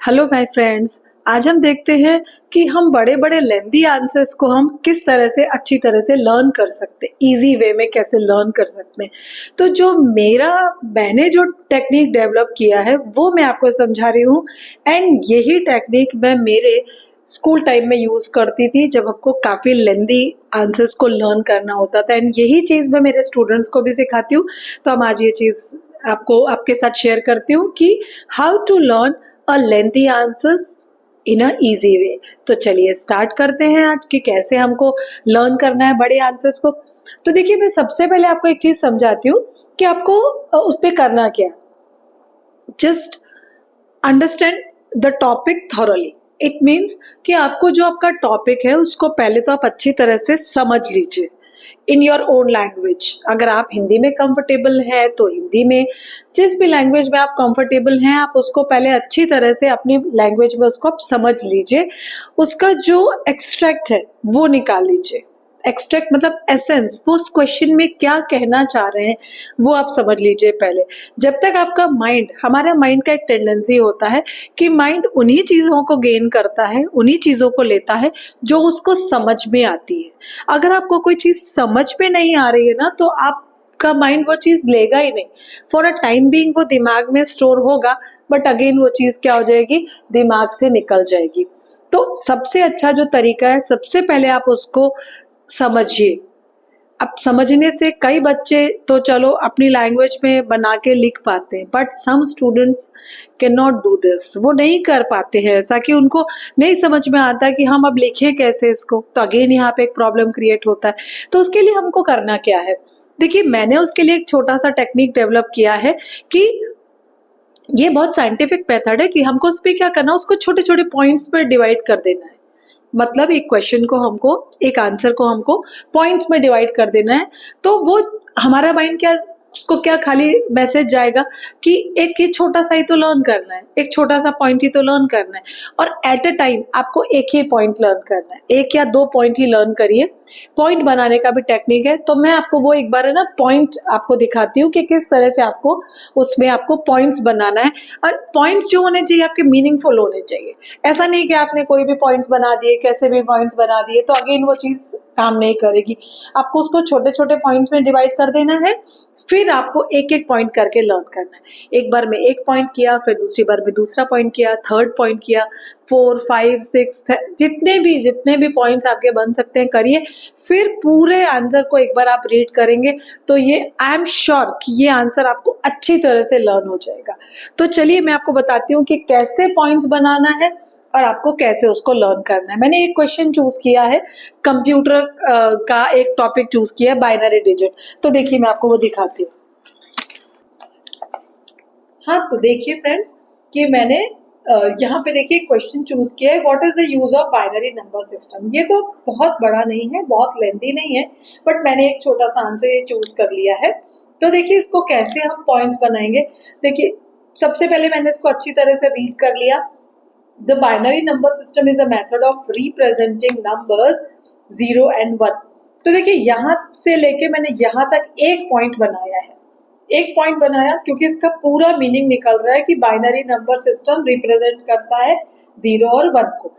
Hello my friends. आज हम देखते हैं कि हम बड़े बड़े लेंदी आंसर्स को हम किस तरह से अच्छी तरह से लर्न कर सकते हैं, इजी वे में कैसे लर्न कर सकते हैं। तो जो मैंने जो टेक्निक डेवलप किया है वो मैं आपको समझा रही हूँ। एंड यही टेक्निक मैं मेरे स्कूल टाइम में यूज करती थी जब हमको काफी लेंदी आंसर्स को लर्न करना होता था। एंड यही चीज मैं मेरे स्टूडेंट्स को भी सिखाती हूँ। तो हम आज ये चीज आपके साथ शेयर करती हूँ कि how to learn a lengthy answers in a easy way. तो चलिए स्टार्ट करते हैं आज कि कैसे हमको लर्न करना है बड़े आंसर्स को। तो देखिए, मैं सबसे पहले आपको एक चीज समझाती हूँ कि आपको उस पे करना क्या। Just understand the topic thoroughly. It means कि आपको जो आपका टॉपिक है उसको पहले तो आप अच्छी तरह से समझ लीजिए इन योर ओन लैंग्वेज। अगर आप हिंदी में कंफर्टेबल हैं तो हिंदी में, जिस भी लैंग्वेज में आप कंफर्टेबल हैं आप उसको पहले अच्छी तरह से अपनी लैंग्वेज में उसको आप समझ लीजिए। उसका जो एक्सट्रैक्ट है वो निकाल लीजिए। एक्सट्रैक्ट मतलब एसेंस, वो उस क्वेश्चन में क्या कहना चाह रहे हैं वो आप समझ लीजिए पहले। जब तक आपका माइंड, हमारे माइंड का एक टेंडेंसी होता है कि माइंड उन्हीं चीजों को गेन करता है, उन्हीं चीजों को लेता है जो उसको समझ में आती है। अगर आपको कोई चीज समझ में नहीं आ रही है ना तो आपका माइंड वो चीज लेगा ही नहीं। फॉर अ टाइम बीइंग वो दिमाग में स्टोर होगा, बट अगेन वो चीज क्या हो जाएगी, दिमाग से निकल जाएगी। तो सबसे अच्छा जो तरीका है, सबसे पहले आप उसको समझिए। अब समझने से कई बच्चे तो चलो अपनी लैंग्वेज में बना के लिख पाते हैं, but some students can not do this. वो नहीं कर पाते हैं ऐसा कि उनको नहीं समझ में आता कि हम अब लिखें कैसे इसको। तो अगेन यहाँ पे एक प्रॉब्लम क्रिएट होता है। तो उसके लिए हमको करना क्या है, देखिए मैंने उसके लिए एक छोटा सा टेक्निक डेवलप किया है कि ये बहुत साइंटिफिक मेथड है कि हमको उस पर क्या करना, उसको छोटे छोटे पॉइंट्स पर डिवाइड कर देना है। मतलब एक क्वेश्चन को हमको, एक आंसर को हमको पॉइंट्स में डिवाइड कर देना है। तो वो हमारा माइंड क्या, उसको क्या खाली मैसेज जाएगा कि एक ये छोटा सा ही तो लर्न करना है, एक छोटा सा पॉइंट ही तो लर्न करना है। और एट अ टाइम आपको एक ही पॉइंट लर्न करना है, एक या दो पॉइंट ही लर्न करिए। पॉइंट बनाने का भी टेक्निक है, तो मैं आपको वो एक बार है ना पॉइंट आपको दिखाती हूँ कि किस तरह से आपको उसमें आपको पॉइंट्स बनाना है। और पॉइंट्स जो होने चाहिए आपके मीनिंगफुल होने चाहिए। ऐसा नहीं कि आपने कोई भी पॉइंट्स बना दिए, कैसे भी पॉइंट्स बना दिए, तो अगेन वो चीज काम नहीं करेगी। आपको उसको छोटे छोटे पॉइंट्स में डिवाइड कर देना है, फिर आपको एक एक पॉइंट करके लर्न करना है। एक बार में एक पॉइंट किया, फिर दूसरी बार में दूसरा पॉइंट किया, थर्ड पॉइंट किया, 4, 5, 6 जितने भी पॉइंट्स आपके बन सकते हैं करिए। फिर पूरे आंसर को एक बार आप रीड करेंगे तो ये आई एम श्योर कि ये आंसर आपको अच्छी तरह से लर्न हो जाएगा। तो चलिए मैं आपको बताती हूँ कि कैसे पॉइंट्स बनाना है और आपको कैसे उसको लर्न करना है। मैंने एक क्वेश्चन चूज किया है, कंप्यूटर का एक टॉपिक चूज किया है, बाइनरी डिजिट। तो देखिए मैं आपको वो दिखाती हूँ। हाँ तो देखिए फ्रेंड्स कि मैंने यहाँ पे देखिए क्वेश्चन चूज किया है, what is the use of binary number system. ये तो बहुत बड़ा नहीं है, बहुत लेंथी नहीं है, बट मैंने एक छोटा सा आंसर चूज कर लिया है। तो देखिए इसको कैसे हम पॉइंट्स बनाएंगे। देखिए सबसे पहले मैंने इसको अच्छी तरह से रीड कर लिया। The binary number system is a method of representing numbers 0 and 1। तो देखिए यहाँ से लेके मैंने यहाँ तक एक पॉइंट बनाया है, एक पॉइंट बनाया क्योंकि इसका पूरा मीनिंग निकल रहा है कि बाइनरी नंबर सिस्टम रिप्रेजेंट करता है 0 और 1 को।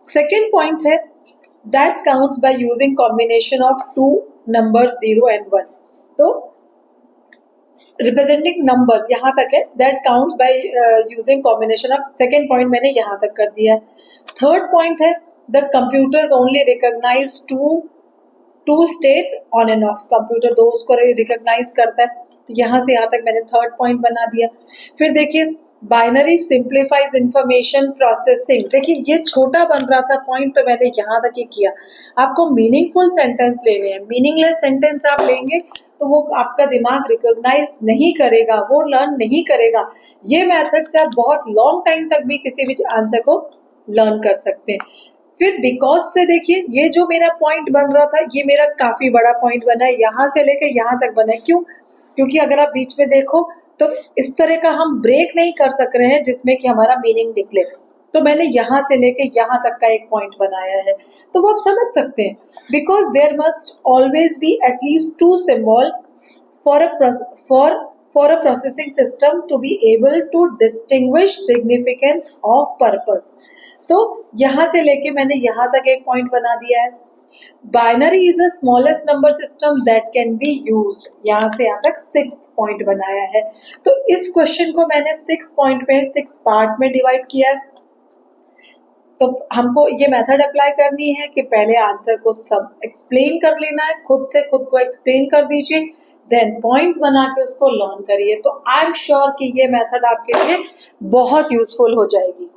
सेकेंड पॉइंट है that counts by using combination of two numbers 0 and 1। तो रिप्रेजेंटिंग नंबर्स यहाँ तक है, that counts by using combination of. Second point मैंने यहाँ तक कर दिया है। थर्ड पॉइंट है the computers only recognize two states on and off. Computer दो उसको रिकॉग्नाइज करता है। तो यहाँ से यहाँ तक मैंने थर्ड पॉइंट बना दिया। फिर देखिए बाइनरी सिंप्लीफाइज इंफॉर्मेशन प्रोसेसिंग। देखिए ये छोटा बन रहा था पॉइंट, तो मैंने यहाँ तक ही किया। आपको मीनिंगफुल सेंटेंस लेने हैं, मीनिंगलेस सेंटेंस आप लेंगे तो वो आपका दिमाग रिकॉग्नाइज नहीं करेगा, वो लर्न नहीं करेगा। ये मेथड से आप बहुत लॉन्ग टाइम तक भी किसी भी आंसर को लर्न कर सकते हैं। फिर बिकॉज से देखिए ये जो मेरा पॉइंट बन रहा था ये मेरा काफी बड़ा पॉइंट बना है, यहाँ से लेकर यहाँ तक बना है। क्यों? क्योंकि अगर आप बीच में देखो तो इस तरह का हम ब्रेक नहीं कर सक रहे हैं जिसमें कि हमारा मीनिंग निकले। तो मैंने यहाँ से लेके यहाँ तक का एक पॉइंट बनाया है, तो वो आप समझ सकते हैं। Because there must always be at least two symbol for for a processing system to be able to distinguish significance of purpose. तो यहां से लेके मैंने यहां तक एक पॉइंट बना दिया है. Binary is the smallest number system that can be used. यहां से यहां तक 6th पॉइंट बनाया है. तो इस क्वेश्चन को मैंने 6 पॉइंट में 6 पार्ट में डिवाइड किया है. तो हमको ये मेथड अप्लाई करनी है कि पहले आंसर को सब एक्सप्लेन कर लेना है, खुद से खुद को एक्सप्लेन कर दीजिए, देन पॉइंट्स बना के उसको लर्न करिए. तो आई एम श्योर कि ये मेथड आपके लिए बहुत यूजफुल हो जाएगी.